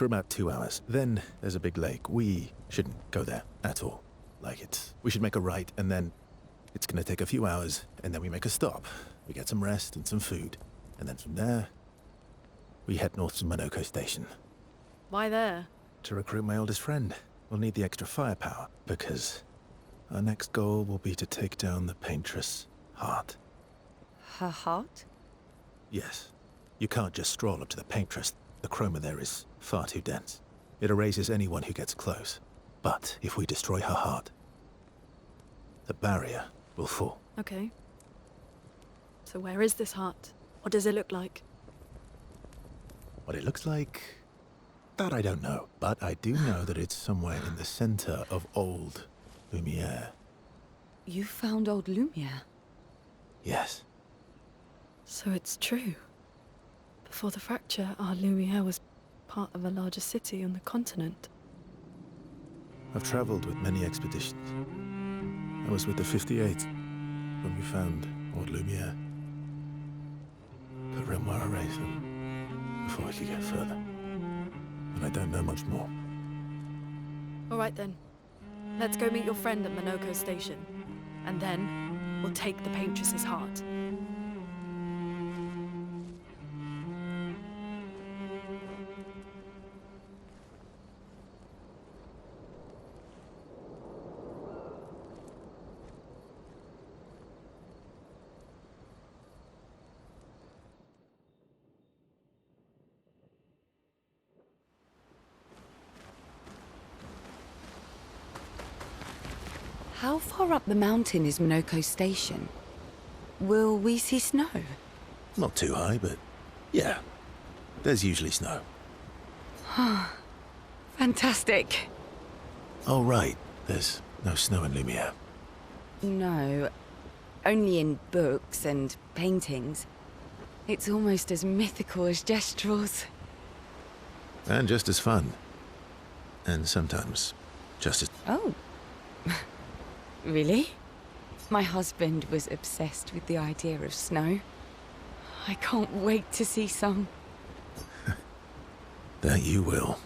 for about 2 hours. Then there's a big lake. We shouldn't go there at all. We should make a right, and then it's gonna take a few hours, and then we make a stop. We get some rest and some food, and then from there, we head north to Minoko Station. Why there? To recruit my oldest friend. We'll need the extra firepower, because our next goal will be to take down the Paintress' heart. Her heart? Yes. You can't just stroll up to the Paintress. The chroma there is far too dense. It erases anyone who gets close. But if we destroy her heart, the barrier will fall. Okay. So where is this heart? What does it look like? What it looks like, that I don't know. But I do know that it's somewhere in the center of old Lumiere. You found old Lumiere? Yes. So it's true. Before the fracture, our Lumiere was part of a larger city on the continent. I've traveled with many expeditions. I was with the 58th when we found old Lumiere. But Renoir erased them before I could get further. And I don't know much more. All right then. Let's go meet your friend at Minoko Station. And then we'll take the Paintress's heart. How far up the mountain is Minoko Station? Will we see snow? Not too high, but yeah. There's usually snow. Fantastic. Oh, right. There's no snow in Lumiere. No, only in books and paintings. It's almost as mythical as Gestrels. And just as fun. And sometimes just as... Oh. Really? My husband was obsessed with the idea of snow. I can't wait to see some. That you will.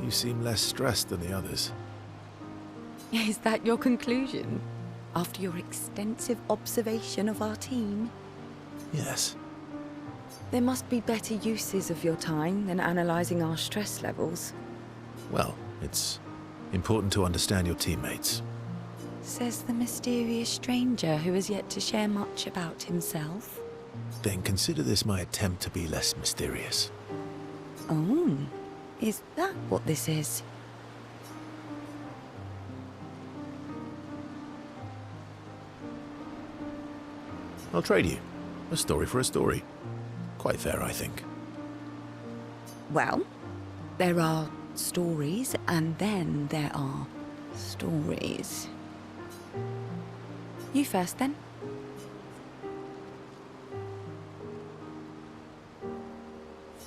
You seem less stressed than the others. Is that your conclusion? After your extensive observation of our team? Yes. There must be better uses of your time than analysing our stress levels. Well, it's important to understand your teammates. Says the mysterious stranger who has yet to share much about himself. Then consider this my attempt to be less mysterious. Oh, is that what this is? I'll trade you. A story for a story. Quite fair, I think. Well, there are stories, and then there are stories. You first, then.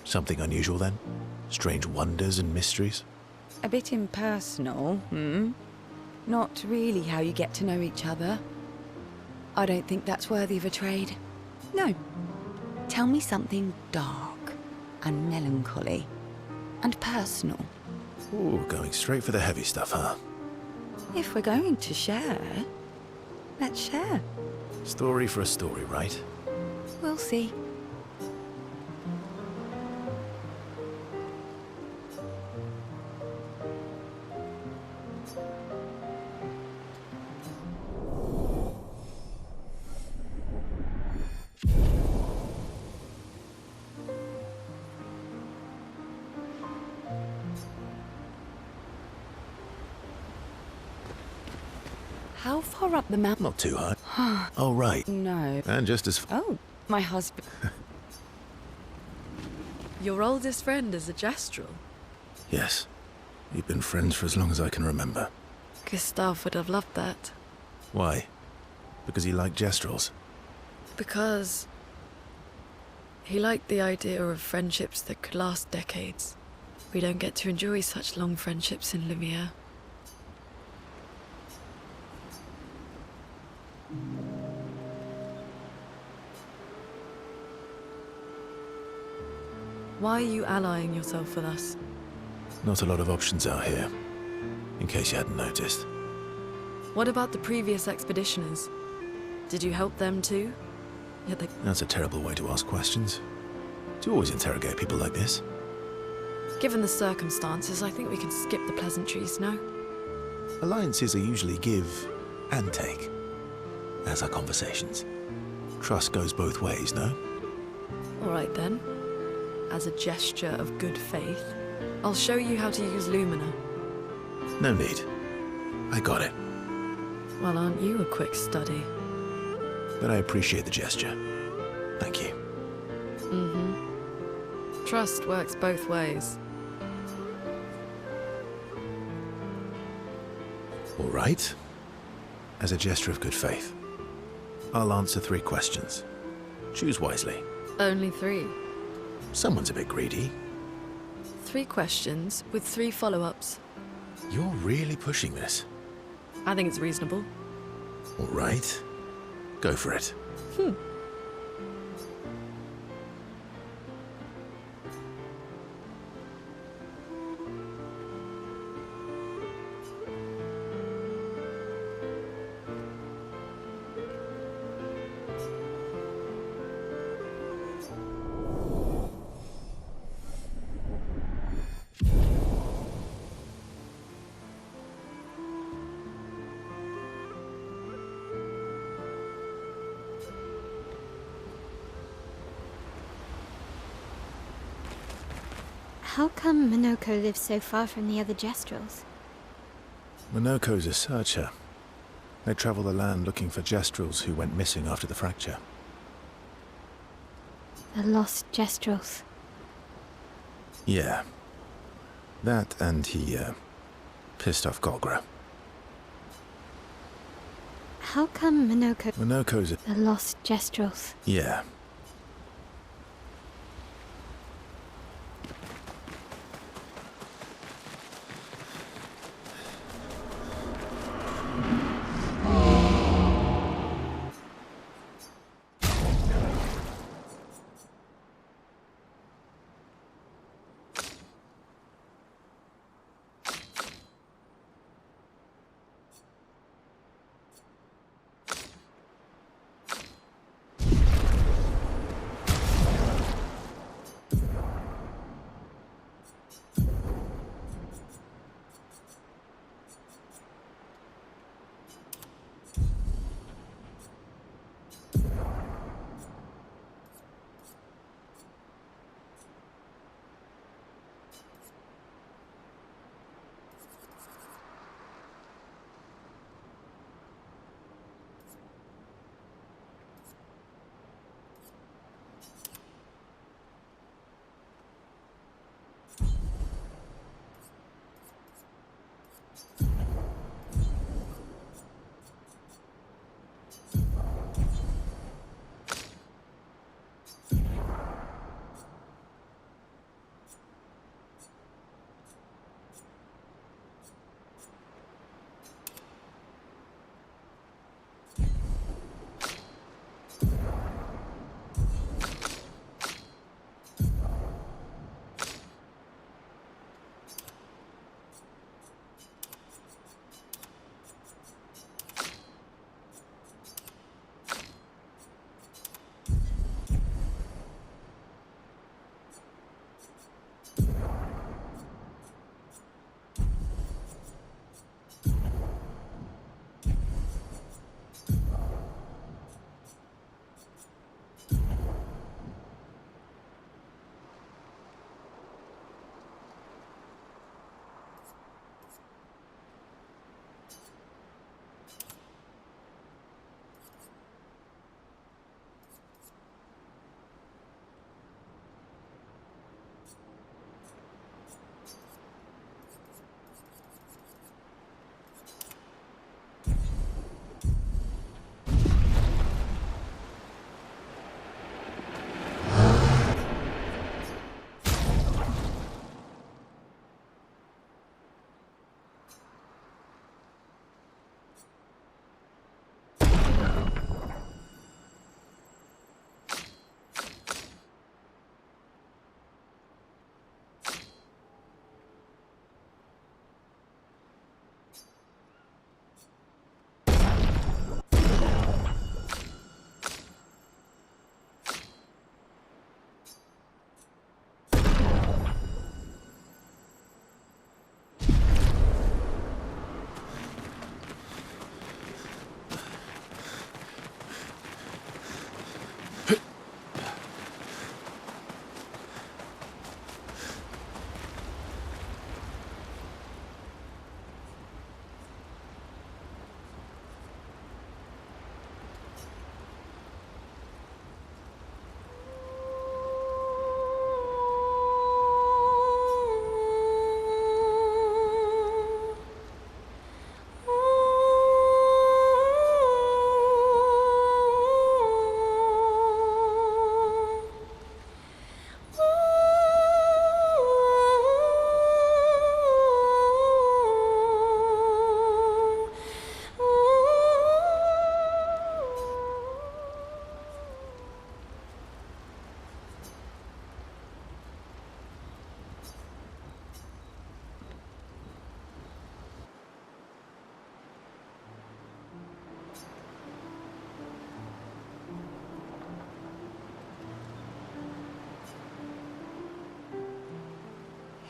Something unusual, then? Strange wonders and mysteries? A bit impersonal, hmm? Not really how you get to know each other. I don't think that's worthy of a trade. No. Tell me something dark and melancholy and personal. Ooh, going straight for the heavy stuff, huh? If we're going to share, let's share. Story for a story, right? We'll see. How far up the mountain? Not too high. Oh, right. No. And just as... Oh, my husband. Your oldest friend is a Gestrel. Yes. We've been friends for as long as I can remember. Gustav would have loved that. Why? Because he liked Gestrels? Because he liked the idea of friendships that could last decades. We don't get to enjoy such long friendships in Lumiere. Why are you allying yourself with us? Not a lot of options out here, in case you hadn't noticed. What about the previous expeditioners? Did you help them too? Yet they... That's a terrible way to ask questions. Do you always interrogate people like this? Given the circumstances, I think we can skip the pleasantries, no? Alliances are usually give and take, as are conversations. Trust goes both ways, no? All right then. As a gesture of good faith, I'll show you how to use Lumina. No need. I got it. Well, aren't you a quick study? But I appreciate the gesture. Thank you. Mm-hmm. Trust works both ways. All right. As a gesture of good faith, I'll answer 3 questions. Choose wisely. Only 3. Someone's a bit greedy. 3 questions with 3 follow-ups. You're really pushing this. I think it's reasonable. All right. Go for it. How come Minoko lives so far from the other Jestrels? Minoko's a searcher. They travel the land looking for Jestrels who went missing after the fracture. The lost Jestrels. Yeah. That and he, pissed off Golgra. How come Minoko's a... the lost Jestrels? Yeah.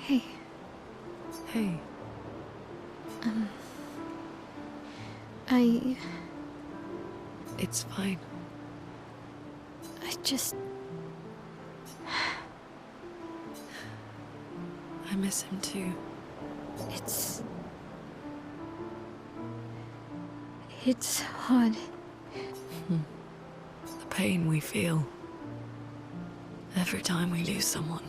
Hey, Hey. I It's fine. just... I miss him too. It's hard. The pain we feel every time we lose someone.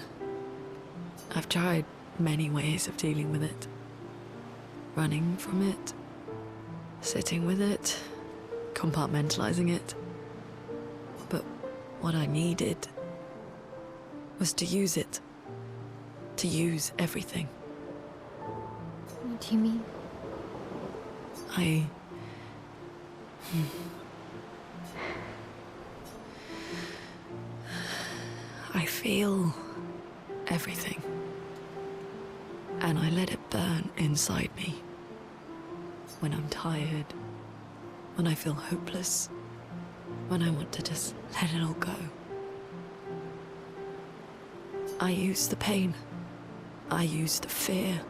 I've tried many ways of dealing with it. Running from it, sitting with it, compartmentalizing it. But what I needed was to use it. To use everything. What do you mean? I feel everything. And I let it burn inside me. When I'm tired, when I feel hopeless, when I want to just let it all go. I use the pain. I use the fear,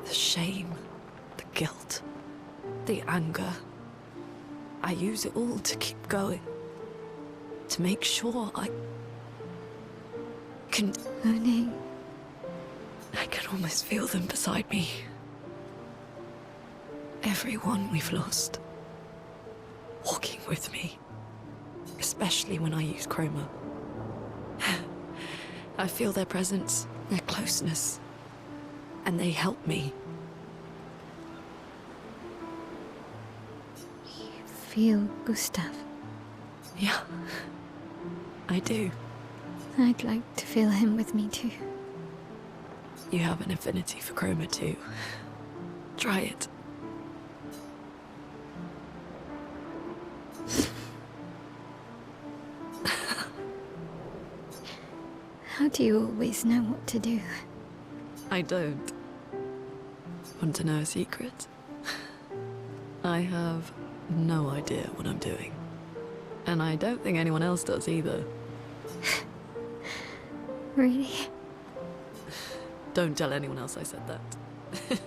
the shame, the guilt, the anger. I use it all to keep going. To make sure I can... Monet, I can almost feel them beside me. Everyone we've lost. Walking with me. Especially when I use Chroma. I feel their presence, their closeness. And they help me. you feel Gustav. Yeah, I do. I'd like to feel him with me too. You have an affinity for Chroma too. Try it. How do you always know what to do? I don't. Want to know a secret? I have no idea what I'm doing. And I don't think anyone else does either. Really? Don't tell anyone else I said that.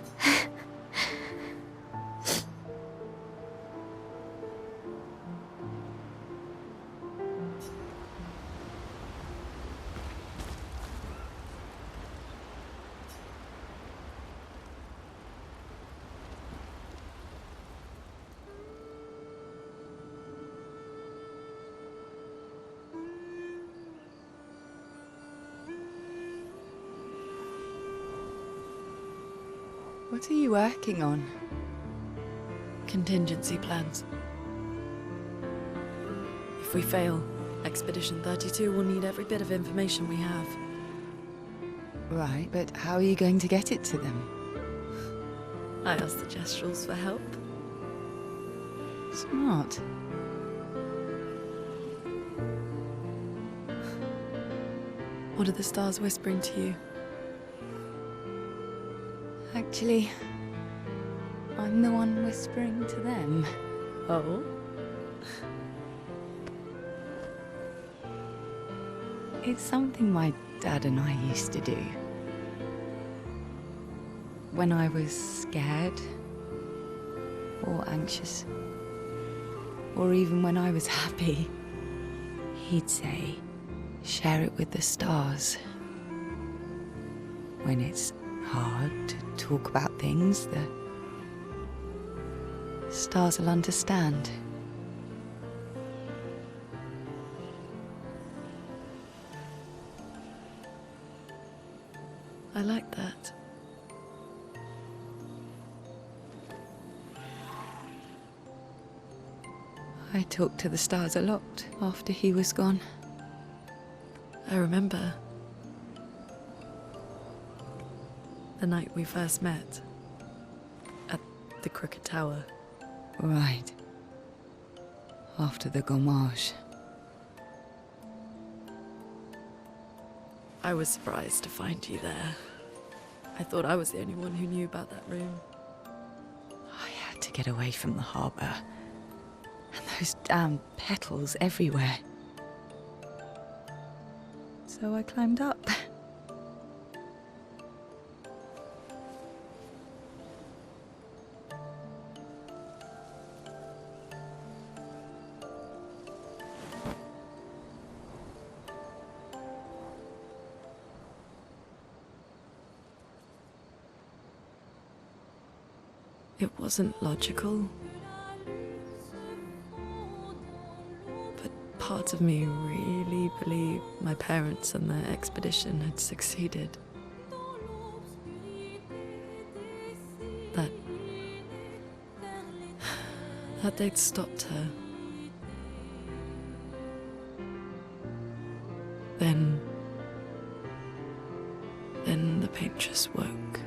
What are you working on? Contingency plans. If we fail, Expedition 32 will need every bit of information we have. Right, but how are you going to get it to them? I asked the Gestrals for help. Smart. What are the stars whispering to you? Actually, I'm the one whispering to them. Oh? It's something my dad and I used to do. When I was scared, or anxious, or even when I was happy, he'd say, share it with the stars. When it's hard to talk about things, the stars will understand. I like that. I talked to the stars a lot after he was gone. I remember the night we first met at the Crooked Tower. Right. After the gommage. I was surprised to find you there. I thought I was the only one who knew about that room. I had to get away from the harbour. And those damn petals everywhere. So I climbed up. It wasn't logical. But part of me really believed my parents and their expedition had succeeded. That they'd stopped her. Then the paint just woke.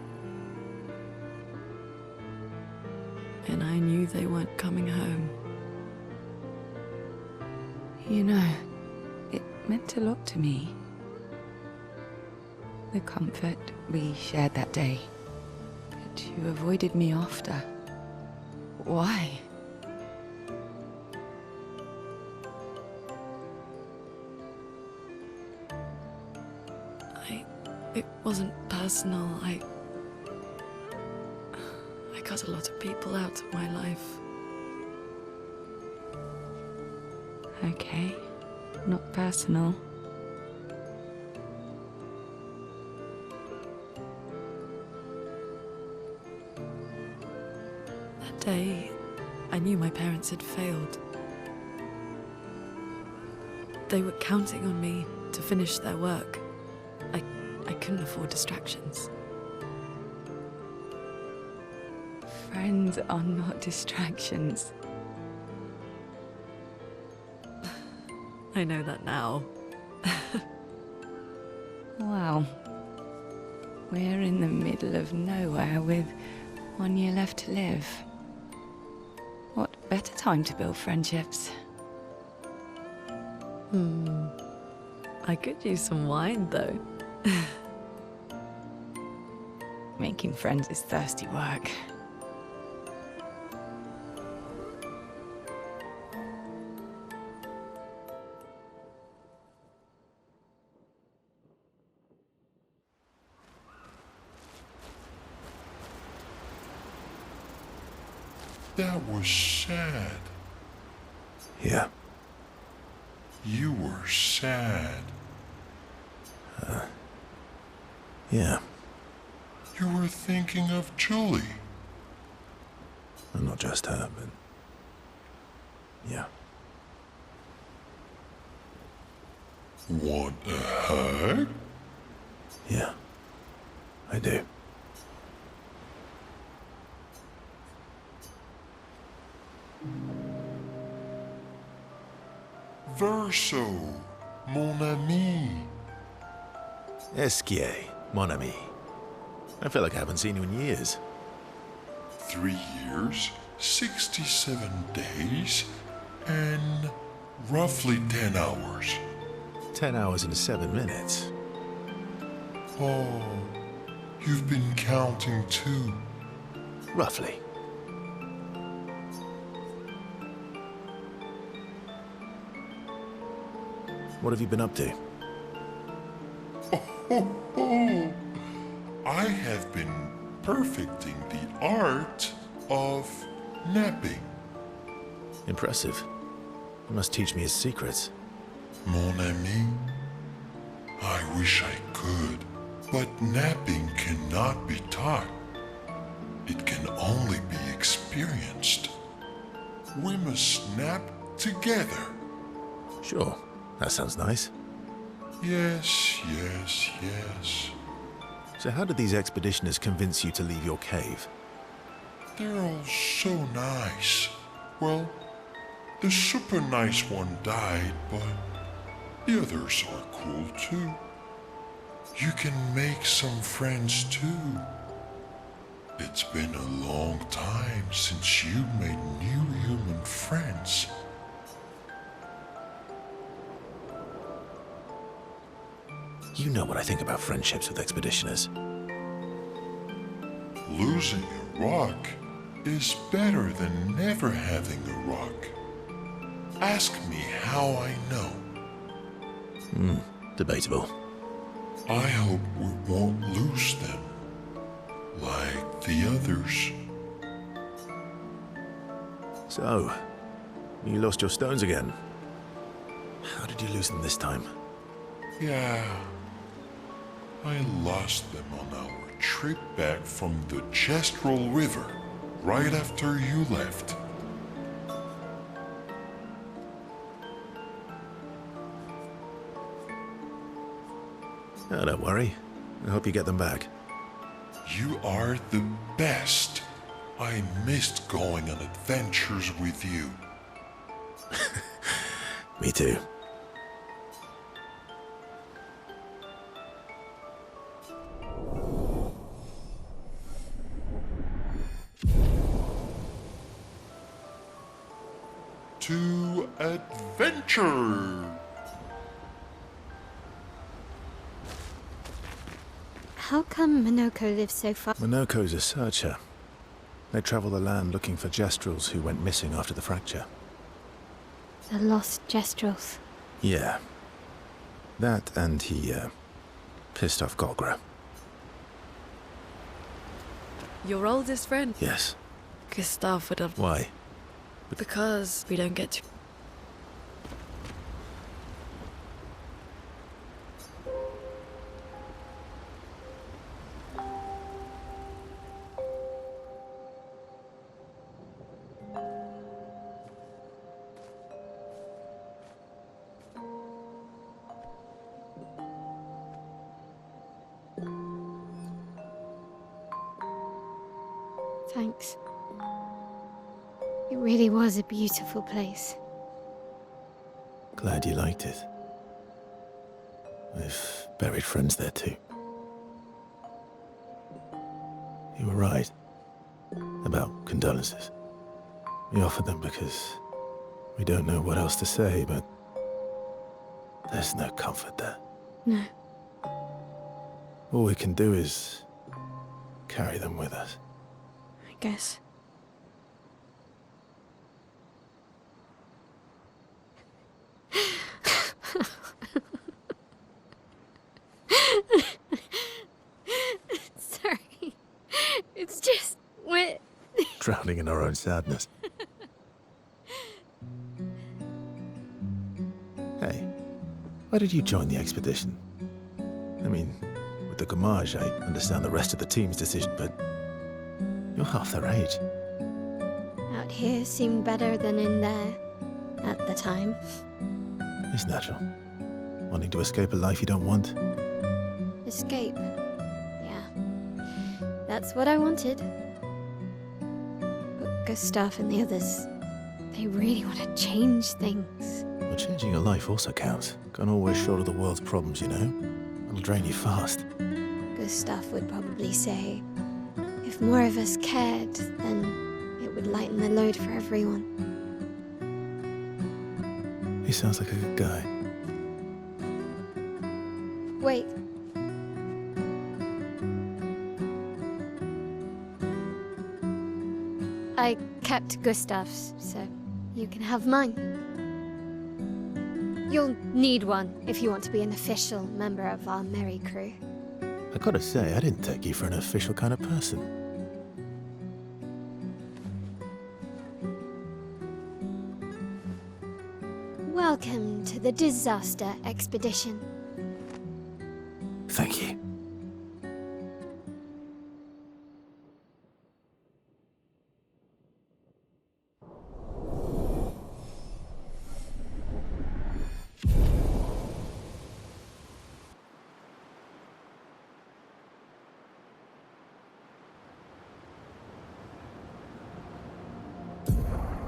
And I knew they weren't coming home. You know, it meant a lot to me. The comfort we shared that day. But you avoided me after. Why? It wasn't personal. I cut a lot of people out of my life. Okay, not personal. That day, I knew my parents had failed. They were counting on me to finish their work. I couldn't afford distractions. Friends are not distractions. I know that now. Wow. We're in the middle of nowhere with 1 year left to live. What better time to build friendships? I could use some wine, though. Making friends is thirsty work. That was sad. Yeah. You were sad. Yeah. You were thinking of Julie. And not just her, but... yeah. Want a hug? Yeah. I do. Verso, mon ami. Esquier, mon ami. I feel like I haven't seen you in years. 3 years, 67 days, and roughly 10 hours. 10 hours and 7 minutes. Oh, you've been counting too. Roughly. What have you been up to? Oh, I have been perfecting the art of napping. Impressive. You must teach me his secrets. Mon ami, I wish I could, but napping cannot be taught. It can only be experienced. We must nap together. Sure. That sounds nice. Yes, yes, yes. So how did these expeditioners convince you to leave your cave? They're all so nice. Well, the super nice one died, but the others are cool too. You can make some friends too. It's been a long time since you made new human friends. You know what I think about friendships with expeditioners. Losing a rock is better than never having a rock. Ask me how I know. Debatable. I hope we won't lose them, like the others. So, you lost your stones again. How did you lose them this time? Yeah, I lost them on our trip back from the Chestrel River. right after you left. Oh, don't worry. I hope you get them back. You are the best. I missed going on adventures with you. Me too. To adventure! How come Minoko lives so far? Minoko's a searcher. They travel the land looking for Jestrels who went missing after the fracture. The lost Jestrels. Yeah. That and he, pissed off Golgra. Your oldest friend, Yes. Gustav, would have. Why? Because we don't get to. Thanks. It really was a beautiful place. Glad you liked it. We've buried friends there too. You were right about condolences. We offered them because we don't know what else to say, but there's no comfort there. No. All we can do is carry them with us. I guess. Sorry. It's just wet. Drowning in our own sadness. Hey, why did you join the expedition? I mean, with the Gamage, I understand the rest of the team's decision, but you're half their age. Out here seemed better than in there at the time. It's natural. Wanting to escape a life you don't want. Escape. Yeah. That's what I wanted. But Gustav and the others, they really want to change things. But changing your life also counts. Can't always shoulder the world's problems, you know? It'll drain you fast. Gustav would probably say, if more of us cared, then it would lighten the load for everyone. He sounds like a good guy. Wait. I kept Gustav's, so you can have mine. You'll need one if you want to be an official member of our merry crew. I gotta say, I didn't take you for an official kind of person. Welcome to the disaster expedition.